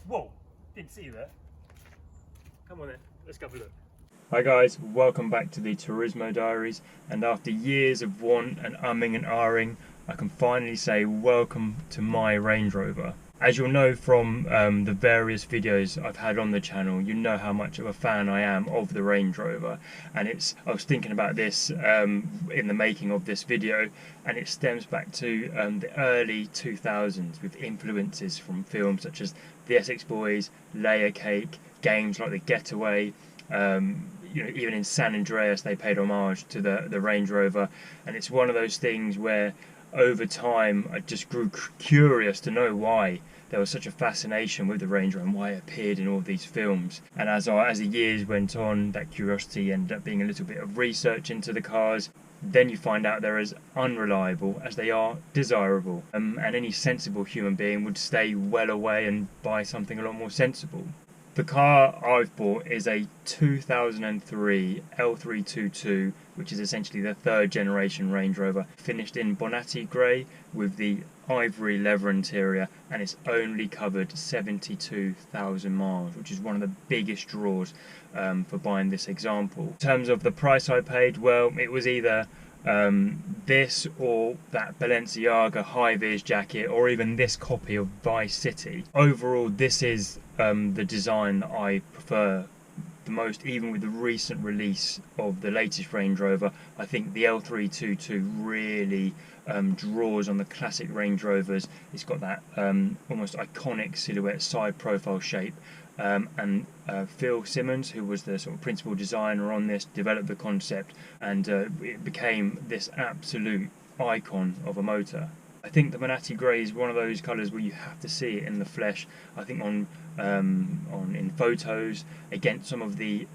Whoa, didn't see you there. Come on then, let's go have a look. Hi guys, welcome back to the Turismo Diaries, and after years of want and umming and ahhing, I can finally say welcome to my Range Rover. As you'll know from the various videos I've had on the channel, you know how much of a fan I am of the Range Rover, and I was thinking about this in the making of this video, and it stems back to the early 2000s with influences from films such as The Essex Boys, Layer Cake, games like The Getaway. Even in San Andreas they paid homage to the Range Rover, and it's one of those things where over time I just grew curious to know why there was such a fascination with the Range Rover and why it appeared in all these films. And as the years went on, that curiosity ended up being a little bit of research into the cars. Then you find out they're as unreliable as they are desirable, and any sensible human being would stay well away and buy something a lot more sensible. The car I've bought is a 2003 L322, which is essentially the third generation Range Rover, finished in Bonatti grey with the ivory leather interior, and it's only covered 72,000 miles, which is one of the biggest draws for buying this example. In terms of the price I paid, well, it was either this or that Balenciaga high-vis jacket, or even this copy of Vice City. Overall, this is the design that I prefer the most. Even with the recent release of the latest Range Rover, I think the L322 really draws on the classic Range Rovers. It's got that almost iconic silhouette side profile shape, and Phil Simmons, who was the sort of principal designer on this, developed the concept, and it became this absolute icon of a motor. I think the Bonatti grey is one of those colours where you have to see it in the flesh. I think in photos against some of the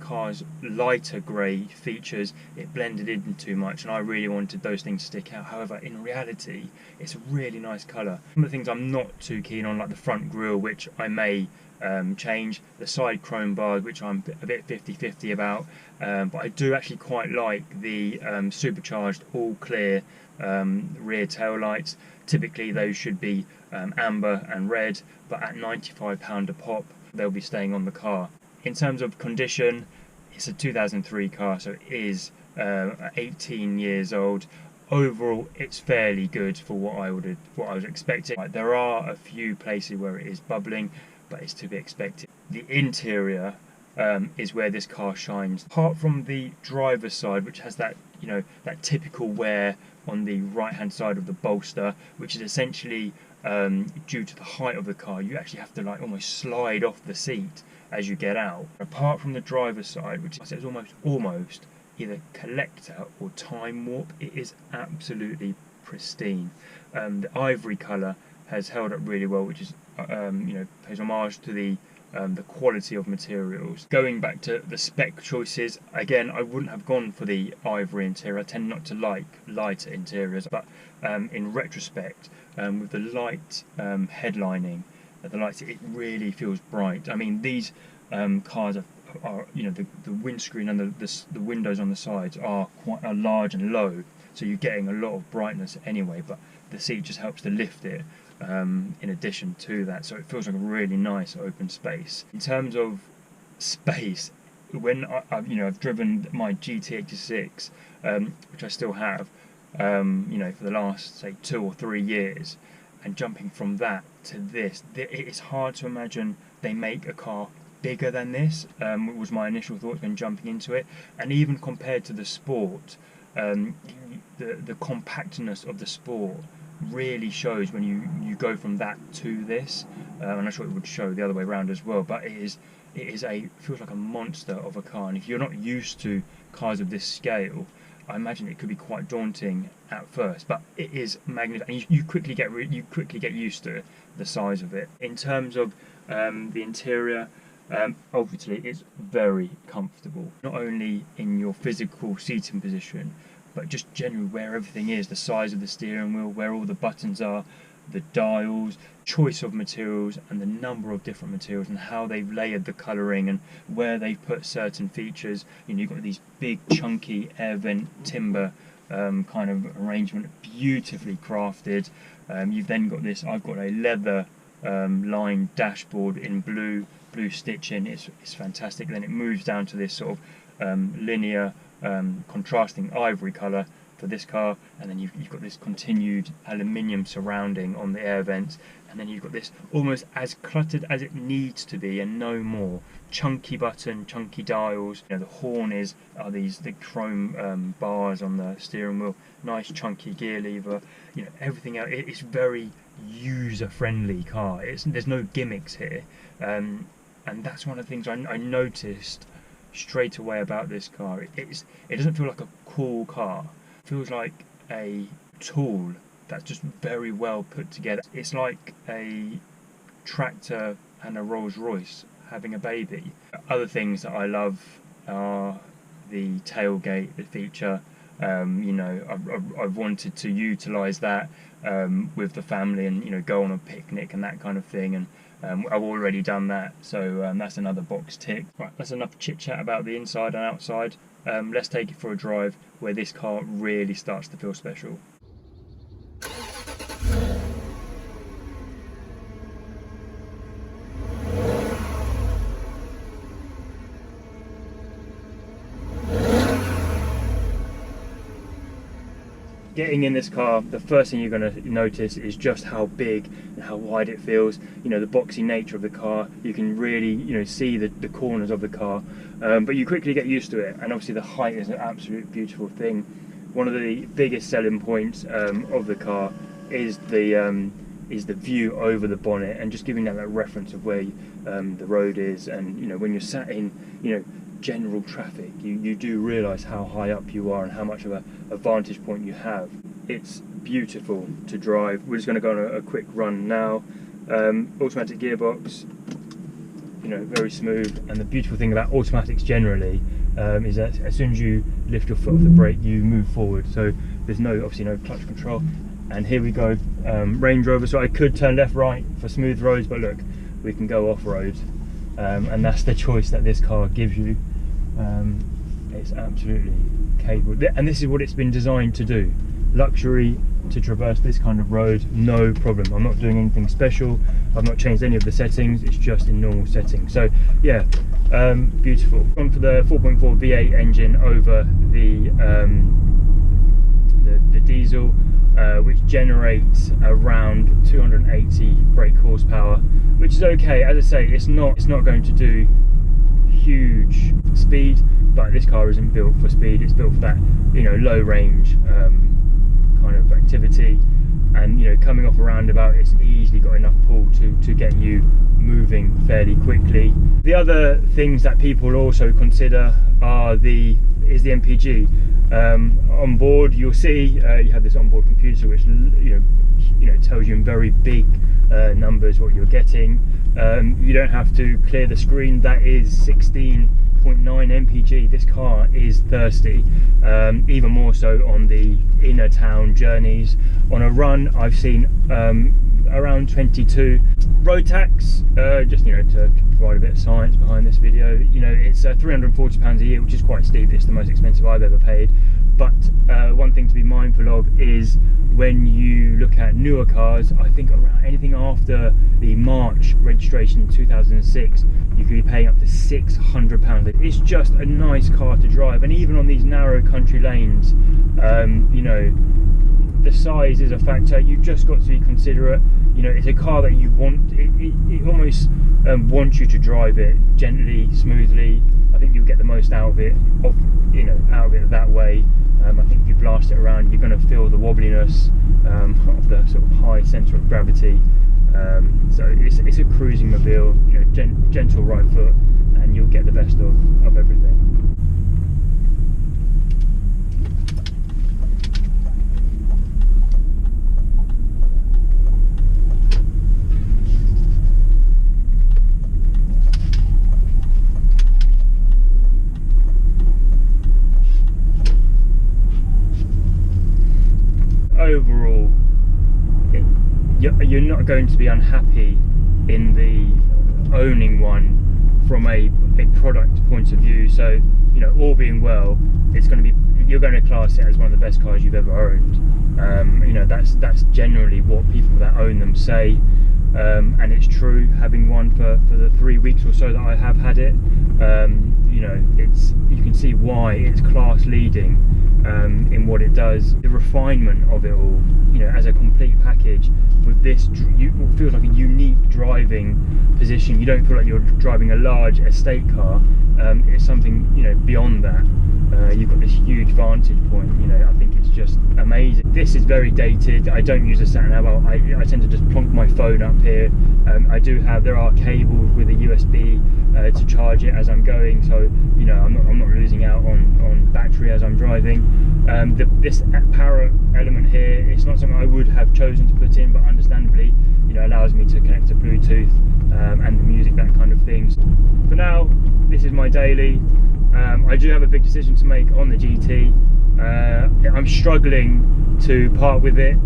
car's lighter grey features, it blended in too much, and I really wanted those things to stick out. However, in reality, it's a really nice colour. Some of the things I'm not too keen on, like the front grille, which I may change, the side chrome bars, which I'm a bit 50-50 about, but I do actually quite like the supercharged all clear rear tail lights. Typically those should be amber and red, but at £95 a pop they'll be staying on the car. In terms of condition, it's a 2003 car, so it is 18 years old. Overall, it's fairly good for what I was expecting. There are a few places where it is bubbling, but it's to be expected. The interior is where this car shines. Apart from the driver's side, which has that that typical wear on the right hand side of the bolster, which is essentially due to the height of the car, you actually have to like almost slide off the seat as you get out. Apart from the driver's side, which is almost either collector or time warp, it is absolutely pristine. The ivory colour has held up really well, which is pays homage to the quality of materials. Going back to the spec choices, again, I wouldn't have gone for the ivory interior. I tend not to like lighter interiors, but in retrospect, with the light headlining, the lights, it really feels bright. I mean, these cars are the windscreen and the windows on the sides are quite large and low, so you're getting a lot of brightness anyway, but the seat just helps to lift it in addition to that, so it feels like a really nice open space. In terms of space, when I've driven my GT86, which I still have, for the last say 2 or 3 years, and jumping from that to this, it's hard to imagine they make a car bigger than this. Was my initial thought when jumping into it, and even compared to the Sport, the compactness of the Sport really shows when you go from that to this, and I'm sure it would show the other way around as well. But it feels like a monster of a car, and if you're not used to cars of this scale, I imagine it could be quite daunting at first. But it is magnificent, and you quickly get used to the size of it. In terms of the interior, obviously it's very comfortable, not only in your physical seating position, but just generally where everything is, the size of the steering wheel, where all the buttons are, the dials, choice of materials, and the number of different materials, and how they've layered the colouring, and where they've put certain features. You've got these big chunky air vent timber kind of arrangement, beautifully crafted. You've then got this, I've got a leather lined dashboard in blue stitching. It's fantastic. Then it moves down to this sort of linear contrasting ivory colour for this car, and then you've got this continued aluminium surrounding on the air vents, and then you've got this almost as cluttered as it needs to be and no more. Chunky button, chunky dials. You know, the horn are these the chrome bars on the steering wheel. Nice chunky gear lever. You know, everything else. It's very user-friendly car. There's no gimmicks here, and that's one of the things I noticed straight away about this car. It doesn't feel like a cool car. It feels like a tool that's just very well put together. It's like a tractor and a Rolls Royce having a baby. Other things that I love are the tailgate, the feature. You know, I've wanted to utilise that with the family, and you know, go on a picnic and that kind of thing, and I've already done that, so that's another box tick. Right, that's enough chit chat about the inside and outside. Let's take it for a drive where this car really starts to feel special. Getting in this car, the first thing you're going to notice is just how big and how wide it feels. You know, the boxy nature of the car. You can really, you know, see the corners of the car, but you quickly get used to it. And obviously, the height is an absolute beautiful thing. One of the biggest selling points of the car is the view over the bonnet, and just giving that reference of where the road is. And you know, when you're sat in, you know, general traffic, you do realise how high up you are and how much of a vantage point you have. It's beautiful to drive. We're just going to go on a quick run now. Automatic gearbox, you know, very smooth. And the beautiful thing about automatics generally is that as soon as you lift your foot off the brake, you move forward. So there's obviously no clutch control. And here we go, Range Rover. So I could turn left, right for smooth roads, but look, we can go off-road. And that's the choice that this car gives you. It's absolutely capable, and this is what it's been designed to do. Luxury to traverse this kind of road, no problem. I'm not doing anything special. I've not changed any of the settings. It's just in normal settings. So yeah, beautiful. Gone for the 4.4 V8 engine over the diesel, which generates around 280 brake horsepower, which is okay. As I say, it's not going to do huge speed, but this car isn't built for speed. It's built for that, you know, low range kind of activity, and you know, coming off a roundabout, it's easily got enough pull to get you moving fairly quickly. The other things that people also consider is the MPG. On board, you'll see you have this onboard computer, which you know tells you in very big numbers what you're getting. You don't have to clear the screen. That is 16.9 mpg. This car is thirsty, even more so on the inner town journeys. On a run, I've seen around 22. Road tax, just you know, to provide a bit of science behind this video, you know, it's £340 a year, which is quite steep. It's the most expensive I've ever paid. But one thing to be mindful of is when you look at newer cars, I think around anything after the March registration in 2006, you could be paying up to £600. It's just a nice car to drive, and even on these narrow country lanes, you know, the size is a factor. You've just got to be considerate. You know, it's a car that you want. It almost wants you to drive it gently, smoothly. I think you'll get the most out of it. Out of it that way. I think if you blast it around, you're going to feel the wobbliness of the sort of high centre of gravity. So it's a cruising mobile. You know, gentle right foot, and you'll get the best of everything. Overall, you're not going to be unhappy in the owning one from a product point of view. So, you know, all being well, you're going to class it as one of the best cars you've ever owned. You know, that's generally what people that own them say. and it's true, having one for the 3 weeks or so that I have had it. You know, you can see why it's class leading in what it does. The refinement of it all, you know, as a complete package with this, it feels like a unique driving position. You don't feel like you're driving a large estate car. It's something, you know, beyond that. You've got this huge vantage point. You know, I think it's just amazing. This is very dated. I don't use a sat nav. I tend to just plonk my phone up here. There are cables with a USB to charge it as I'm going, so you know I'm not losing out on battery as I'm driving. This power element here, it's not something I would have chosen to put in, but understandably, you know, allows me to connect to Bluetooth and the music, that kind of things. For now, this is my daily. I do have a big decision to make on the GT. I'm struggling to part with it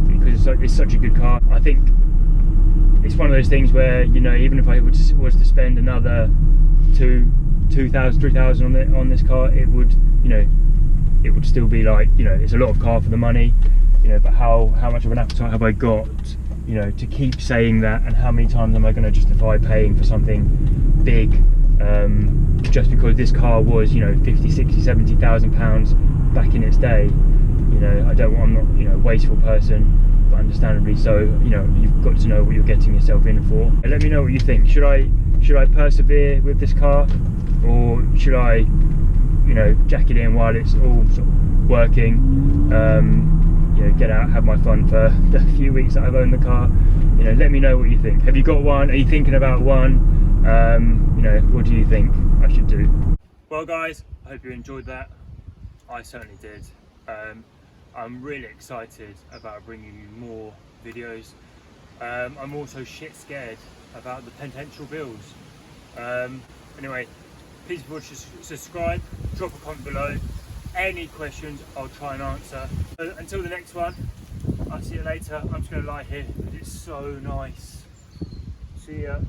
because it's such a good car. I think it's one of those things where, you know, even if I was to spend another 2,000, 3,000 on this car, it would, you know, it would still be like, you know, it's a lot of car for the money, you know, but how much of an appetite have I got, you know, to keep saying that, and how many times am I going to justify paying for something big just because this car was, you know, 50, 60, 70,000 pounds back in its day. You know, I'm not, you know, a wasteful person, but understandably so. You know, you've got to know what you're getting yourself in for. Let me know what you think. Should I persevere with this car, or should I, you know, jack it in while it's all sort of working? You know, get out, have my fun for the few weeks that I've owned the car. You know, let me know what you think. Have you got one? Are you thinking about one? You know, what do you think I should do? Well guys, I hope you enjoyed that. I certainly did. I'm really excited about bringing you more videos. I'm also shit scared about the potential builds. Anyway, please subscribe, drop a comment below. Any questions I'll try and answer. Until the next one, I'll see you later. I'm just going to lie here because it's so nice. See ya.